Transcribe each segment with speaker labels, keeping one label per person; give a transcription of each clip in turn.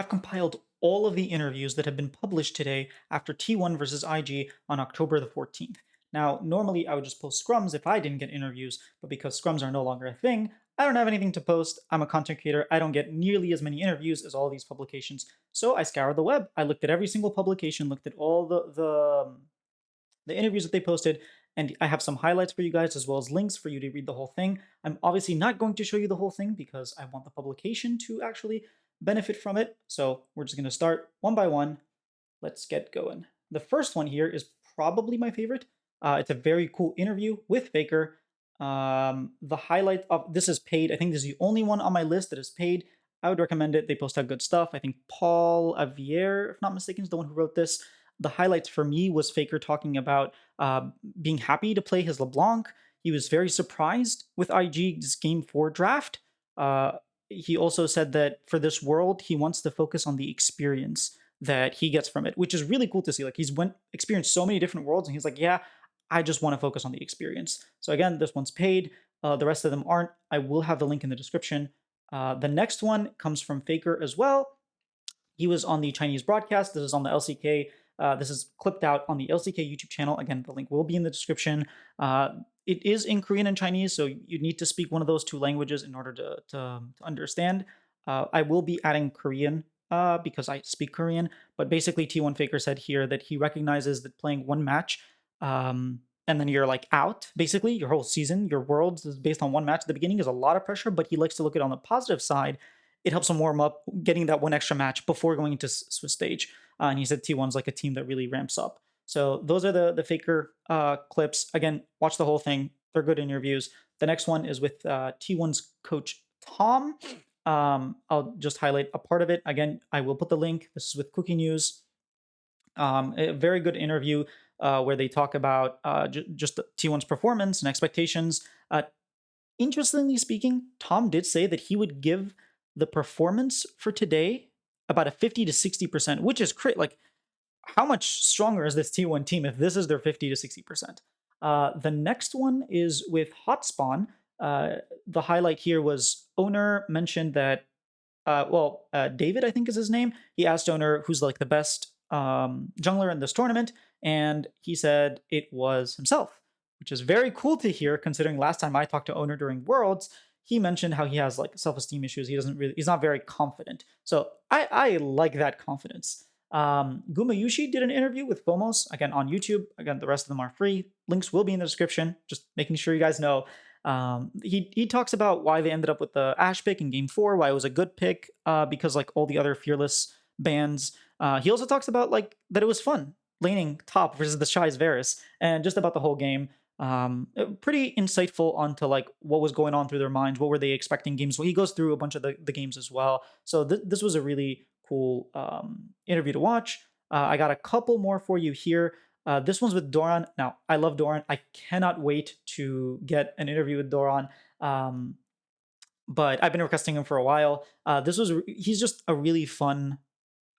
Speaker 1: I've compiled all of the interviews that have been published today after T1 versus IG on October the 14th. Now, normally I would just post scrums if I didn't get interviews, but because scrums are no longer a thing, I don't have anything to post. I'm a content creator. I don't get nearly as many interviews as all these publications. So I scoured the web. I looked at every single publication, looked at all the interviews that they posted, and I have some highlights for you guys as well as links for you to read the whole thing. I'm obviously not going to show you the whole thing because I want the publication to actually benefit from it. So we're just going to start one by one. Let's get going. The first one here is probably my favorite. It's a very cool interview with Faker. The highlight of this is paid. I think this is the only one on my list that is paid. I would recommend it. They post out good stuff. I think Paul Avier, if not mistaken, is the one who wrote this. The highlights for me was Faker talking about being happy to play his LeBlanc. He was very surprised with IG's Game 4 draft. He also said that for this world, he wants to focus on the experience that he gets from it, which is really cool to see. Like he's experienced so many different worlds, and he's like, yeah, I just want to focus on the experience. So again, this one's paid. The rest of them aren't. I will have the link in the description. The next one comes from Faker as well. He was on the Chinese broadcast. This is on the LCK. This is clipped out on the LCK YouTube channel. Again, the link will be in the description. It is in Korean and Chinese, so you need to speak one of those two languages in order to understand. I will be adding Korean because I speak Korean, but basically T1 Faker said here that he recognizes that playing one match and then you're like out, basically, your whole season, your world is based on one match at the beginning is a lot of pressure, but he likes to look at it on the positive side. It helps him warm up, getting that one extra match before going into Swiss stage. And he said T1's like a team that really ramps up. So those are the Faker clips. Again, watch the whole thing. They're good interviews. The next one is with T1's coach Tom. I'll just highlight a part of it. Again, I will put the link. This is with Cookie News. A very good interview where they talk about just T1's performance and expectations. Interestingly speaking, Tom did say that he would give the performance for today about a 50 to 60%, which is like how much stronger is this T1 team if this is their 50 to 60%? The next one is with Hotspawn. The highlight here was Oner mentioned that, David, I think is his name. He asked Oner who's like the best jungler in this tournament, and he said it was himself, which is very cool to hear considering last time I talked to Oner during Worlds, he mentioned how he has like self-esteem issues. He's not very confident. So I like that confidence. Gumayushi did an interview with Fomos, again, on YouTube. Again, the rest of them are free. Links will be in the description, just making sure you guys know. He talks about why they ended up with the Ash pick in Game 4, why it was a good pick, because like all the other Fearless bans. He also talks about like that it was fun laning top versus the Shy's Varus, and just about the whole game. Pretty insightful onto like what was going on through their minds, what were they expecting games. Well, he goes through a bunch of the games as well. So this was a really cool interview to watch. I got a couple more for you here. This one's with Doran. Now, I love Doran. I cannot wait to get an interview with Doran. But I've been requesting him for a while. He's just a really fun.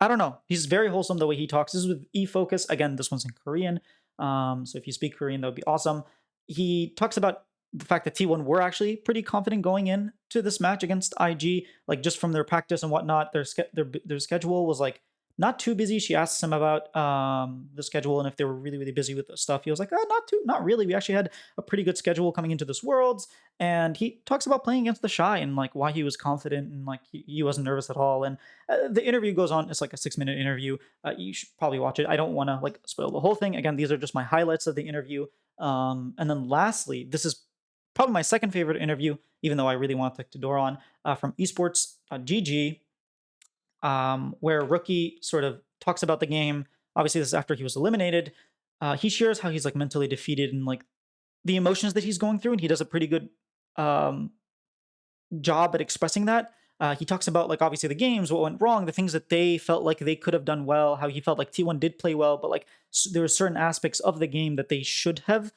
Speaker 1: I don't know. He's very wholesome the way he talks. This is with eFocus. Again, this one's in Korean. So if you speak Korean, that would be awesome. He talks about the fact that T1 were actually pretty confident going in to this match against IG, like just from their practice and whatnot. Their schedule was like not too busy. She asks him about the schedule and if they were really, really busy with the stuff. He was like, oh, not really. We actually had a pretty good schedule coming into this Worlds. And he talks about playing against the Shy and like why he was confident and like he wasn't nervous at all. And the interview goes on. It's like a 6-minute interview. You should probably watch it. I don't want to like spoil the whole thing. Again, these are just my highlights of the interview. And then lastly, this is probably my second favorite interview, even though I really want to talk to Doran, from esports GG, where Rookie sort of talks about the game. Obviously, this is after he was eliminated. He shares how he's like mentally defeated and like the emotions that he's going through, and he does a pretty good job at expressing that. He talks about like obviously the games, what went wrong, the things that they felt like they could have done well, how he felt like T1 did play well, but like there were certain aspects of the game that they should have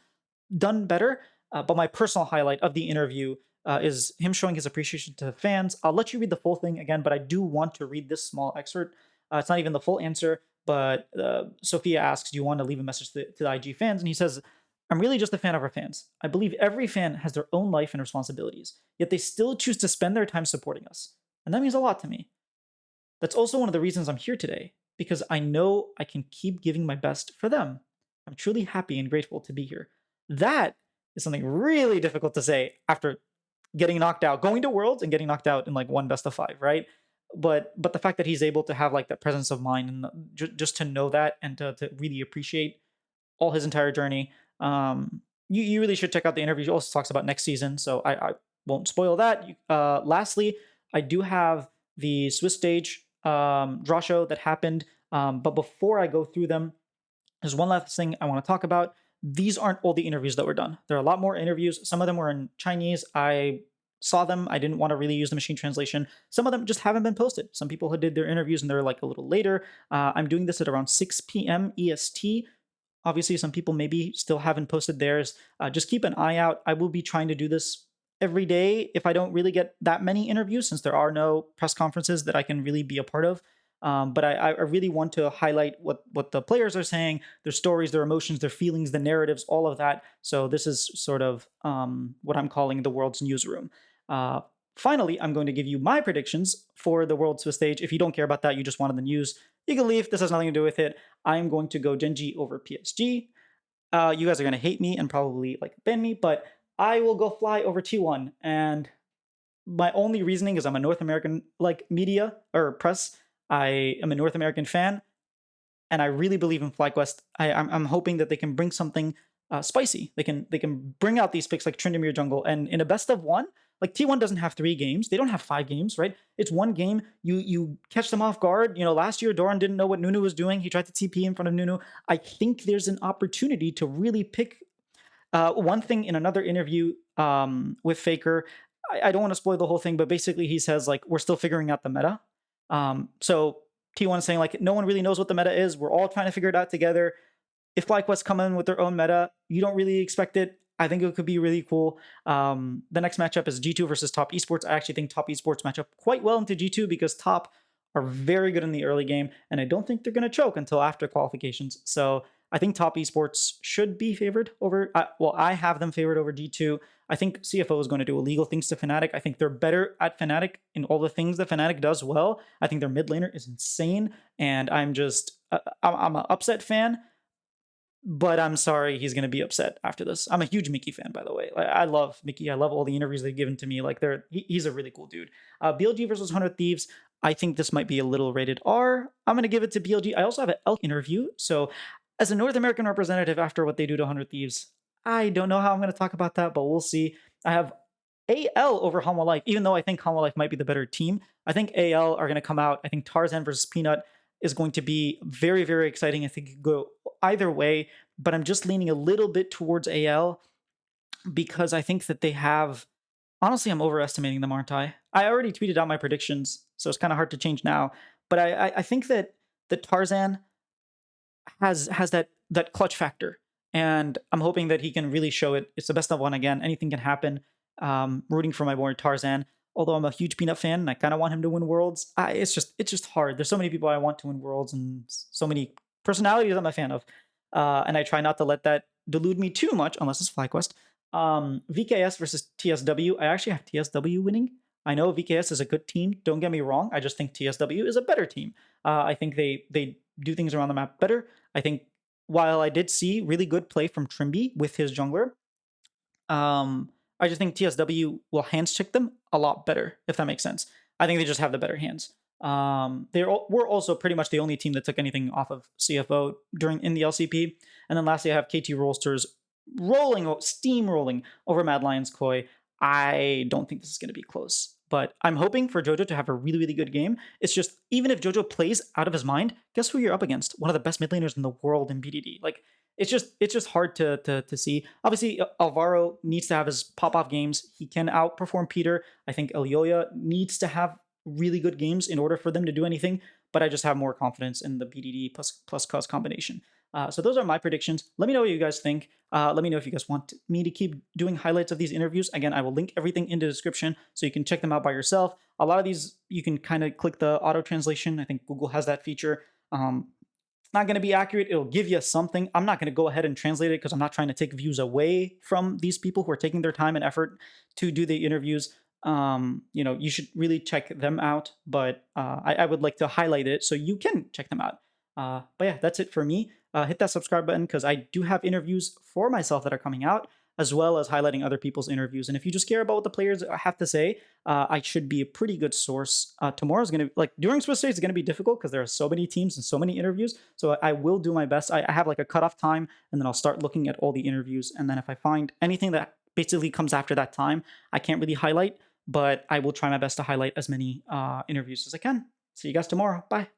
Speaker 1: done better. But my personal highlight of the interview is him showing his appreciation to the fans. I'll let you read the full thing again, but I do want to read this small excerpt. It's not even the full answer, but Sophia asks, do you want to leave a message to the IG fans? And he says, I'm really just a fan of our fans. I believe every fan has their own life and responsibilities, yet they still choose to spend their time supporting us. And that means a lot to me. That's also one of the reasons I'm here today, because I know I can keep giving my best for them. I'm truly happy and grateful to be here. That is something really difficult to say after getting knocked out, going to Worlds and getting knocked out in like one best of five, right? But the fact that he's able to have like that presence of mind and just to know that and to really appreciate all his entire journey. You really should check out the interview. He also talks about next season, so I won't spoil that. Lastly, I do have the Swiss stage draw show that happened, but before I go through them, there's one last thing I want to talk about. These aren't all the interviews that were done. There are a lot more interviews. Some of them were in Chinese. I saw them. I didn't want to really use the machine translation. Some of them just haven't been posted. Some people who did their interviews and they're like a little later. I'm doing this at around 6 p.m. EST. Obviously, some people maybe still haven't posted theirs. Just keep an eye out. I will be trying to do this every day if I don't really get that many interviews, since there are no press conferences that I can really be a part of. But I really want to highlight what the players are saying, their stories, their emotions, their feelings, the narratives, all of that. So this is sort of what I'm calling the world's newsroom. Uh, Finally, I'm going to give you my predictions for the World Swiss stage. If you don't care about that, you just wanted the news, you can leave. This has nothing to do with it. I'm going to go Genji over PSG. You guys are going to hate me and probably like ban me, but I will go Fly over T1. And my only reasoning is I'm a North American like media or press. I am a North American fan, and I really believe in FlyQuest. I'm hoping that they can bring something spicy. They can bring out these picks like Tryndamere Jungle, and in a best of one, like T1 doesn't have 3 games. They don't have 5 games, right? It's one game. You catch them off guard. Last year Doran didn't know what Nunu was doing. He tried to TP in front of Nunu. I think there's an opportunity to really pick one thing in another interview with Faker. I don't want to spoil the whole thing, but basically he says like we're still figuring out the meta. So T1 is saying like no one really knows what the meta is. We're all trying to figure it out together. If FlyQuest come in with their own meta, you don't really expect it. I think it could be really cool. The next matchup is G2 versus Top Esports. I actually think Top Esports match up quite well into G2 because Top are very good in the early game, and I don't think they're going to choke until after qualifications. So I think Top Esports should be favored over. I have them favored over G2. I think CFO is going to do illegal things to Fnatic. I think they're better at Fnatic in all the things that Fnatic does well. I think their mid laner is insane, and I'm an upset fan, but I'm sorry he's going to be upset after this. I'm a huge Mickey fan, by the way. I love Mickey. I love all the interviews they've given to me. Like he's a really cool dude. BLG versus 100 Thieves. I think this might be a little rated R. I'm going to give it to BLG. I also have an elk interview. So as a North American representative after what they do to 100 Thieves, I don't know how I'm going to talk about that, but we'll see. I have AL over Hanwha Life, even though I think Hanwha Life might be the better team. I think AL are going to come out. I think Tarzan versus Peanut is going to be very, very exciting. I think it could go either way, but I'm just leaning a little bit towards AL because I think that they have. Honestly, I'm overestimating them, aren't I? I already tweeted out my predictions, so it's kind of hard to change now. But I think that Tarzan has that clutch factor, and I'm hoping that he can really show it. It's the best of one again. Anything can happen. Rooting for my boy Tarzan. Although I'm a huge Peanut fan and I kind of want him to win Worlds, it's just hard. There's so many people I want to win Worlds and so many personalities I'm a fan of, and I try not to let that delude me too much unless it's FlyQuest. VKS versus TSW. I actually have TSW winning. I know VKS is a good team. Don't get me wrong. I just think TSW is a better team. I think they do things around the map better. I think while I did see really good play from Trimby with his jungler, I just think TSW will hands check them a lot better, if that makes sense. I think they just have the better hands. We're also pretty much the only team that took anything off of CFO in the LCP. And then lastly, I have KT Rollsters steamrolling over Mad Lions Koi. I don't think this is going to be close, but I'm hoping for Jojo to have a really, really good game. It's just, even if Jojo plays out of his mind, guess who you're up against? One of the best mid laners in the world in BDD. Like, it's just hard to see. Obviously, Alvaro needs to have his pop-off games. He can outperform Peter. I think Elioya needs to have really good games in order for them to do anything, but I just have more confidence in the BDD plus cause combination. So those are my predictions. Let me know what you guys think. Let me know if you guys want me to keep doing highlights of these interviews. Again, I will link everything in the description so you can check them out by yourself. A lot of these, you can kind of click the auto translation. I think Google has that feature. It's not going to be accurate. It'll give you something. I'm not going to go ahead and translate it because I'm not trying to take views away from these people who are taking their time and effort to do the interviews. you should really check them out. But I would like to highlight it so you can check them out. But yeah, that's it for me. Hit that subscribe button because I do have interviews for myself that are coming out, as well as highlighting other people's interviews. And if you just care about what the players have to say, I should be a pretty good source. Tomorrow's going to, like, during Swiss State, it's going to be difficult because there are so many teams and so many interviews. So I will do my best. I have like a cutoff time, and then I'll start looking at all the interviews. And then if I find anything that basically comes after that time, I can't really highlight, but I will try my best to highlight as many interviews as I can. See you guys tomorrow. Bye.